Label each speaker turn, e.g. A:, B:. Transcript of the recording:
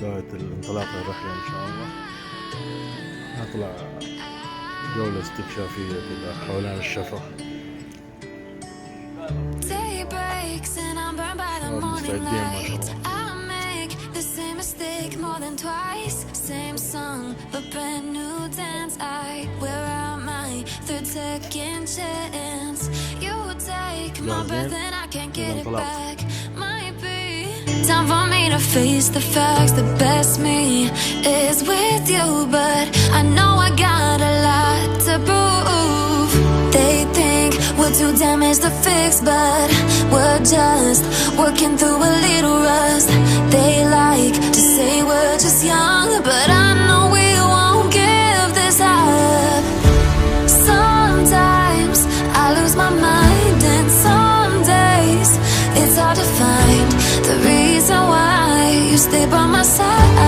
A: بداية الانطلاقة الرحلة إن شاء الله. نطلع جولة استكشافية كذا حولين الشفا. مستعدين ما شاء الله.
B: More than twice, same song, but brand new dance. I wear out my third second chance. You take my breath and I can't get it back. Might be time for me to face the facts. The best me is with you, but I know I got a lot to prove. They think we're too damaged to fix, but we're just working through a little rust. They like to say we're just young, but I know we won't give this up. Sometimes I lose my mind, and some days it's hard to find the reason why you stay by my side.